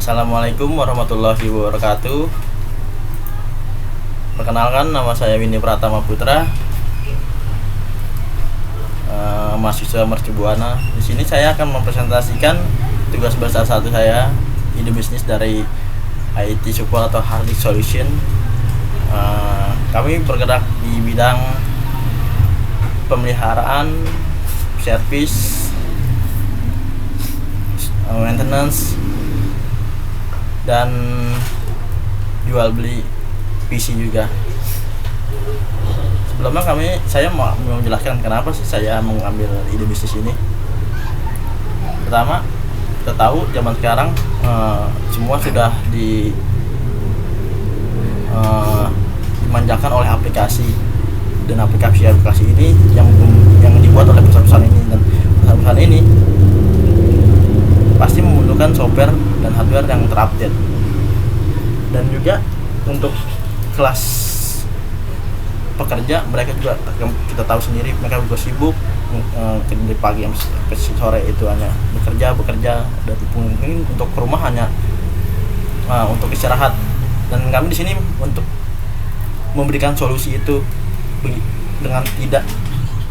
Assalamualaikum warahmatullahi wabarakatuh. Perkenalkan, nama saya Windy Pratama Putra, mahasiswa Mercu Buana. Di sini saya akan mempresentasikan tugas besar satu saya, ide bisnis dari IT Support atau Hard Disk Solution. Kami bergerak di bidang pemeliharaan, servis, maintenance, dan jual beli PC juga. Sebelumnya saya mau menjelaskan kenapa sih saya mengambil ide bisnis ini. Pertama, kita tahu zaman sekarang semua sudah dimanjakan oleh aplikasi, dan aplikasi ini yang dibuat oleh perusahaan ini, dan perusahaan ini pasti membutuhkan software dan hardware yang terupdate. Dan juga untuk kelas pekerja, mereka juga, kita tahu sendiri, mereka juga sibuk dari pagi sampai sore itu hanya bekerja, dan mungkin untuk ke rumah hanya untuk istirahat. Dan kami di sini untuk memberikan solusi itu dengan tidak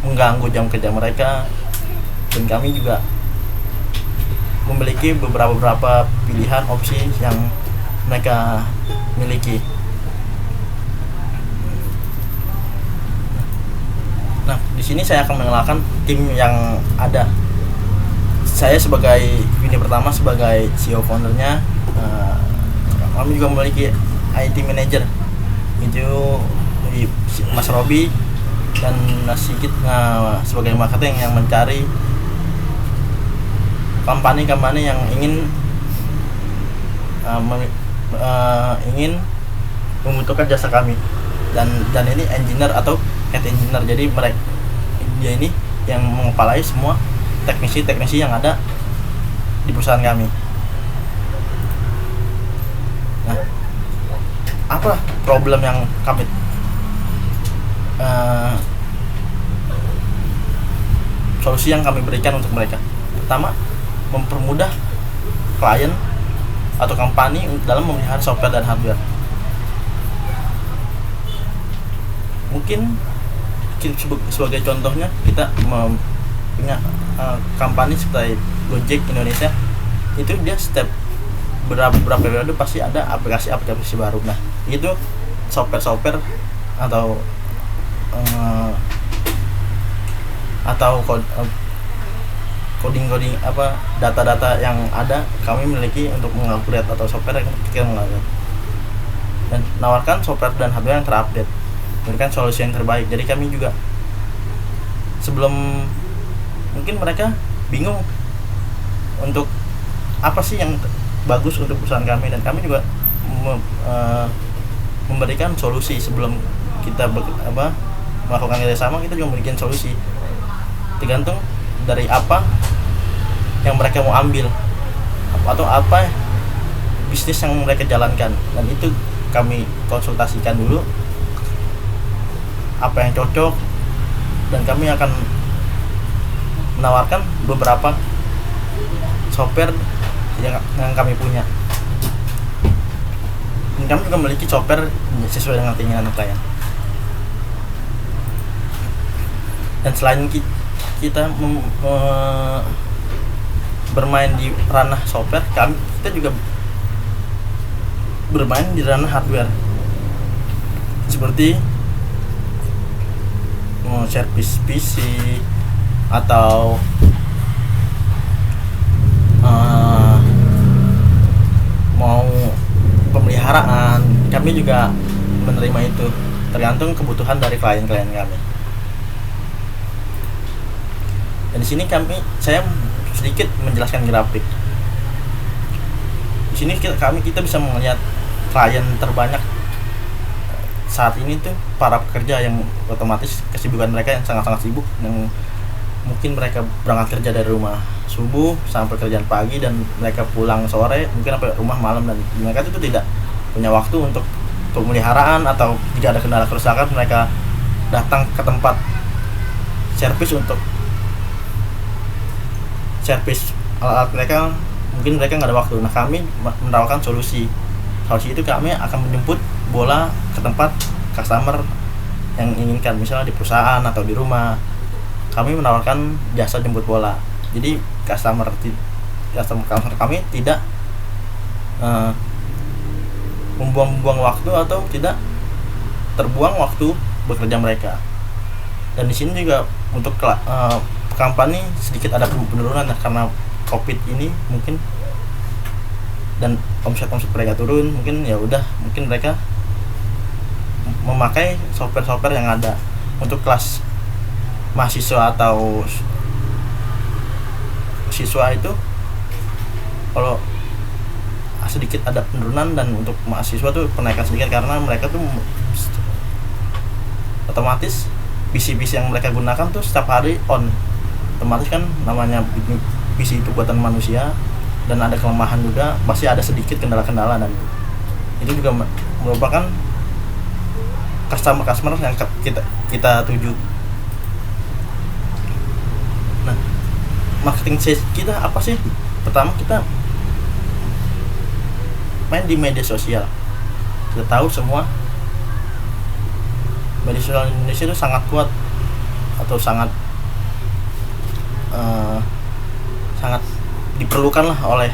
mengganggu jam kerja mereka. Dan kami juga memiliki beberapa pilihan opsi yang mereka miliki. Nah, di sini saya akan mengenalkan tim yang ada. Saya sebagai Windy Pratama, sebagai CEO foundernya. Kami juga memiliki IT manager, itu Mas Robi dan Mas Sigit, sebagai marketing yang mencari company yang ingin membutuhkan jasa kami. Dan ini engineer atau head engineer, jadi dia ini yang mengepalai semua teknisi yang ada di perusahaan kami. Nah, apa problem yang kami solusi yang kami berikan untuk mereka? Pertama, mempermudah klien atau company dalam memelihara software dan hardware. Mungkin sebagai contohnya, kita punya company seperti Gojek Indonesia, itu dia setiap berapa periode pasti ada aplikasi baru. Nah, itu software atau coding data yang ada, kami miliki untuk mengupgrade, atau software yang kita mengupgrade dan menawarkan software dan hardware yang terupdate, memberikan solusi yang terbaik. Jadi kami juga, sebelum mungkin mereka bingung untuk apa sih yang bagus untuk perusahaan kami, dan kami juga memberikan solusi sebelum kita melakukan kerjasama. Kita juga memberikan solusi tergantung dari apa yang mereka mau ambil atau apa bisnis yang mereka jalankan, dan itu kami konsultasikan dulu apa yang cocok, dan kami akan menawarkan beberapa software yang kami punya. Dan kami juga memiliki software sesuai dengan keinginan klien. Dan selain kita bermain di ranah software, kita juga bermain di ranah hardware, seperti servis PC atau mau pemeliharaan. Kami juga menerima itu tergantung kebutuhan dari klien-klien kami. Dan di sini saya sedikit menjelaskan grafik. Di sini kita bisa melihat klien terbanyak saat ini tuh para pekerja, yang otomatis kesibukan mereka yang sangat-sangat sibuk, yang mungkin mereka berangkat kerja dari rumah subuh sampai kerjaan pagi, dan mereka pulang sore, mungkin sampai rumah malam, dan mereka itu tidak punya waktu untuk pemeliharaan, atau jika ada kendala kerusakan mereka datang ke tempat servis untuk servis alat-alat mereka mungkin mereka nggak ada waktu. Nah, kami menawarkan solusi itu kami akan menjemput bola ke tempat customer yang inginkan, misalnya di perusahaan atau di rumah. Kami menawarkan jasa jemput bola, jadi customer kami tidak membuang-buang waktu atau tidak terbuang waktu bekerja mereka. Dan di sini juga untuk kampanye sedikit ada penurunan karena COVID ini mungkin, dan omset mereka turun, mungkin ya udah, mungkin mereka memakai software yang ada. Untuk kelas mahasiswa atau siswa itu kalau sedikit ada penurunan, dan untuk mahasiswa tuh penaikan sedikit karena mereka tuh otomatis PC yang mereka gunakan tuh setiap hari on. Otomatis kan namanya PC itu buatan manusia dan ada kelemahan juga, pasti ada sedikit kendala-kendala, dan itu juga merupakan customer yang kita tuju. Nah, marketing kita apa sih? Pertama, kita main di media sosial. Kita tahu semua media sosial Indonesia itu sangat kuat atau sangat diperlukan lah oleh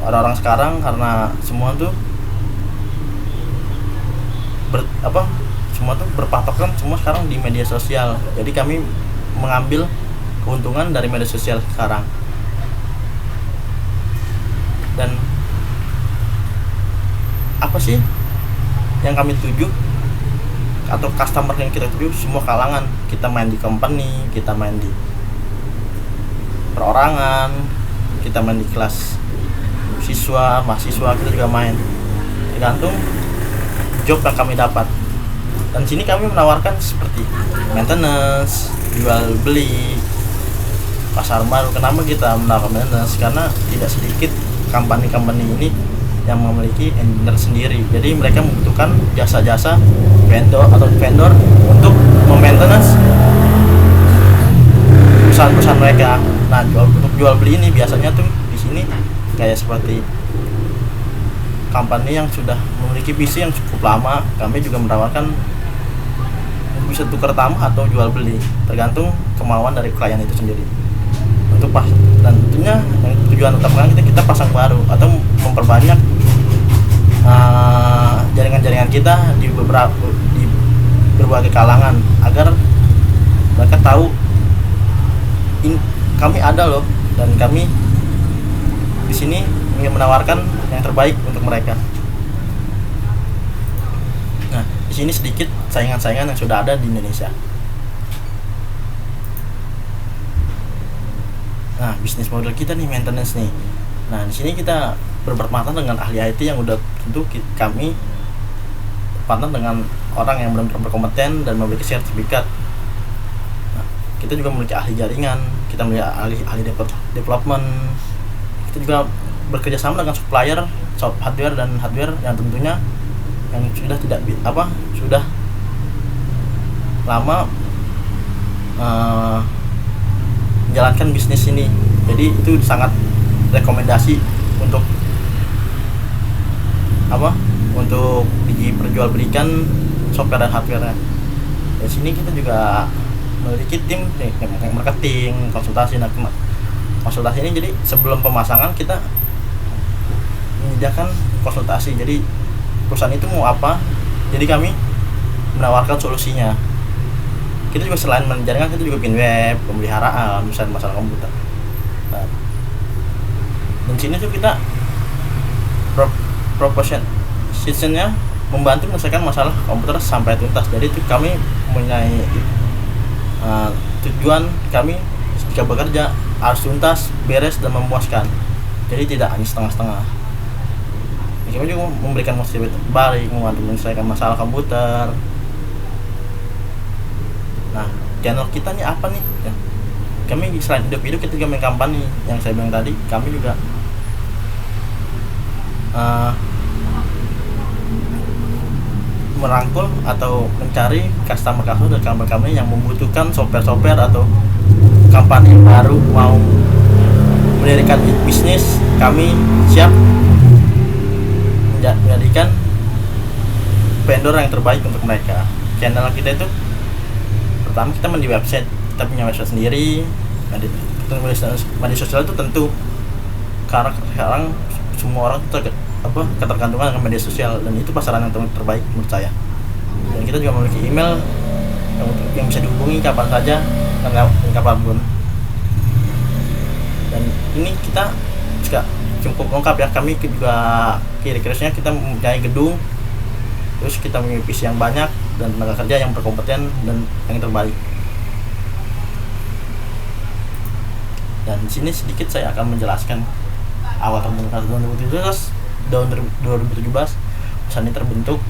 orang-orang sekarang, karena semua tuh semua tuh berpatokan semua sekarang di media sosial. Jadi kami mengambil keuntungan dari media sosial sekarang. Dan apa sih yang kami tuju atau customer yang kita tuju? Semua kalangan. Kita main di company, kita main di perorangan, kita main di kelas siswa, mahasiswa, kita juga main. Tergantung job yang kami dapat. Dan sini kami menawarkan seperti maintenance, jual beli, pasar baru. Kenapa kita menawarkan maintenance? Karena tidak sedikit company ini yang memiliki engineer sendiri. Jadi mereka membutuhkan jasa-jasa vendor untuk memaintenance perusahaan mereka. Nah, untuk jual beli ini biasanya tuh di sini kayak seperti company yang sudah memiliki PC yang cukup lama, kami juga menawarkan bisa tukar tamah atau jual beli, tergantung kemauan dari klien itu sendiri. Untuk dan tentunya yang tujuan utama kita pasang baru atau memperbanyak jaringan-jaringan kita di berbagai kalangan, agar mereka tahu kami ada loh, dan kami di sini ingin menawarkan yang terbaik untuk mereka. Nah, di sini sedikit saingan-saingan yang sudah ada di Indonesia. Nah, bisnis model kita nih maintenance nih. Nah, di sini kita berpartner dengan ahli IT yang udah tentu kami partner dengan orang yang benar-benar berkompeten dan memiliki sertifikat. Nah, kita juga memiliki ahli jaringan, kita memiliki ahli development. Kita juga bekerja sama dengan supplier hardware yang tentunya yang sudah lama menjalankan bisnis ini. Jadi itu sangat rekomendasi untuk diperjualbelikan software dan hardware-nya. Di sini kita juga memiliki tim marketing, konsultasi. Nah, konsultasi ini jadi sebelum pemasangan kita menyediakan konsultasi. Jadi perusahaan itu mau apa, jadi kami menawarkan solusinya. Kita juga selain menjaringan, kita juga bikin web, pemeliharaan, misalnya masalah komputer. Nah, dan sini tuh kita propositionnya membantu menyelesaikan masalah komputer sampai tuntas. Jadi itu kami mempunyai tujuan kami jika bekerja harus tuntas, beres, dan memuaskan. Jadi tidak hanya setengah-setengah. Kami juga memberikan motivasi balik, membantu menyelesaikan masalah komputer. Nah, channel kita nih apa nih? Ya, kami selain hidup kita juga main kampanye yang saya bilang tadi. Kami juga merangkul atau mencari customer dan company yang membutuhkan software atau kampanye baru mau mendirikan bisnis, kami siap menjadikan vendor yang terbaik untuk mereka. Channel kita itu pertama kita di website, kita punya website sendiri. Media sosial itu tentu karena sekarang semua orang ketergantungan dengan media sosial, dan itu pasaran yang terbaik menurut saya. Dan kita juga memiliki email yang bisa dihubungi kapan saja dan kapanpun. Dan ini kita juga cukup lengkap ya. Kami juga kira-kiranya kita mempunyai gedung, terus kita memiliki PC yang banyak dan tenaga kerja yang berkompeten dan yang terbaik. Dan di sini sedikit saya akan menjelaskan awal terbentuk 2017 perusahaan ini terbentuk,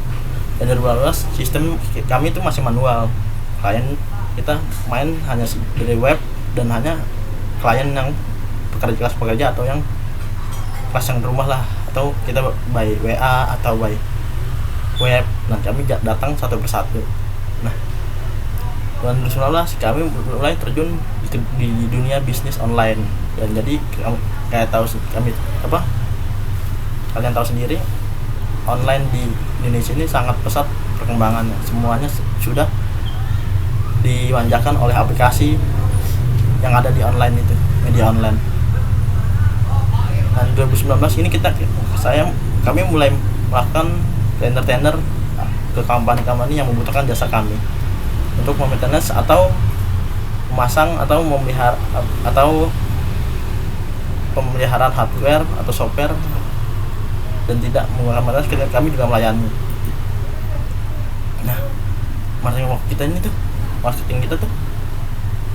dan 2018 sistem kami itu masih manual. Klien kita main hanya dari web, dan hanya klien yang kelas pekerja atau yang kelas yang di rumah lah, atau kita by WA atau by web. Nah, kami datang satu persatu. Nah, 2019 kami mulai terjun di dunia bisnis online, dan jadi kayak kalian tahu sendiri, online di Indonesia ini sangat pesat perkembangannya. Semuanya sudah dimanjakan oleh aplikasi yang ada di online itu, media online. Dan 2019 ini kami mulai melakukan tender ke company-company yang membutuhkan jasa kami untuk maintenance atau memasang atau memelihara atau pemeliharaan hardware atau software, dan tidak menggunakan maintenance, kami juga melayani. Nah, marketing kita tuh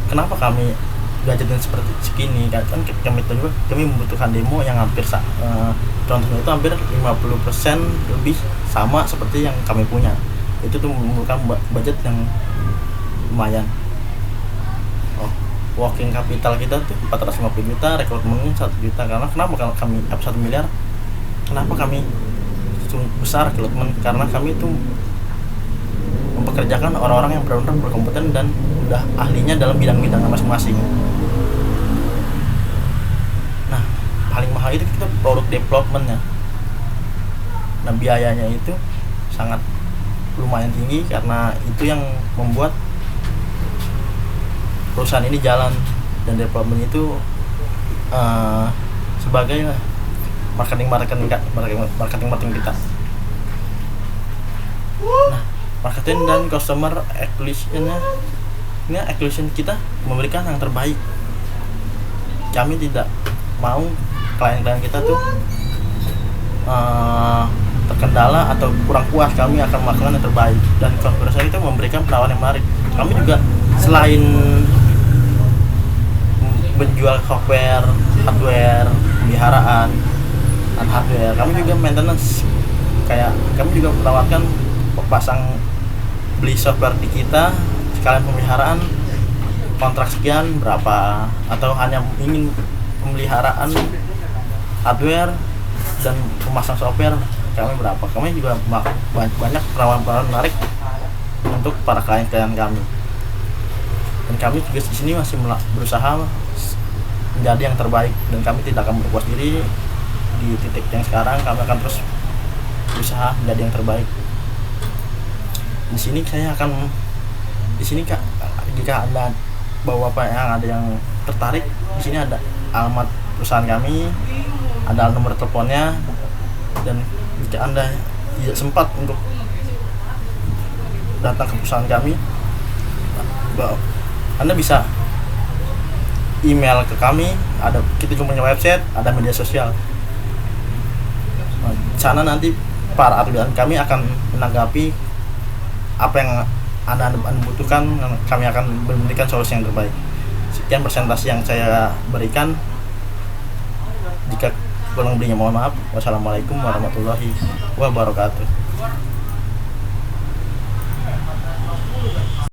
kenapa kami budgetin seperti segini kan kami membutuhkan demo yang hampir contohnya itu hampir 50% lebih sama seperti yang kami punya. Itu tuh membutuhkan budget yang lumayan. Working capital kita tuh 450 juta, rekrutmennya 1 juta. Kenapa kami 1 miliar? Kenapa kami besar rekrutmen? Karena kami tuh mempekerjakan orang-orang yang benar-benar berkompeten dan udah ahlinya dalam bidang-bidang masing-masing. Nah, paling mahal itu kita produk developmentnya. Nah, biayanya itu sangat lumayan tinggi, karena itu yang membuat perusahaan ini jalan, dan development itu sebagai marketing kita. Nah, marketing dan customer acquisition kita memberikan yang terbaik. Kami tidak mau klien-klien kita tuh terkendala atau kurang puas. Kami akan melakukan yang terbaik, dan konferensi itu memberikan penawaran yang menarik. Kami juga selain menjual software, hardware, pemeliharaan dan hardware, kami juga maintenance. Kayak kami juga menawarkan beli software di kita sekalian pemeliharaan, kontrak sekian berapa, atau hanya ingin pemeliharaan hardware dan pemasang software kami berapa. Kami juga banyak penawaran menarik untuk para klien-klien kami. Dan kami juga di sini masih berusaha menjadi yang terbaik, dan kami tidak akan berpuas diri di titik yang sekarang. Kami akan terus berusaha menjadi yang terbaik. Di sini jika Anda bapak yang ada yang tertarik, di sini ada alamat perusahaan kami, ada nomor teleponnya, dan jika Anda tidak sempat untuk datang ke perusahaan kami, Anda bisa email ke kami. Kita juga punya website, ada media sosial. Di sana nanti para admin kami akan menanggapi apa yang Anda butuhkan, dan kami akan memberikan solusi yang terbaik. Sekian presentasi yang saya berikan. Jika kurang lebihnya mohon maaf. Wassalamualaikum warahmatullahi wabarakatuh.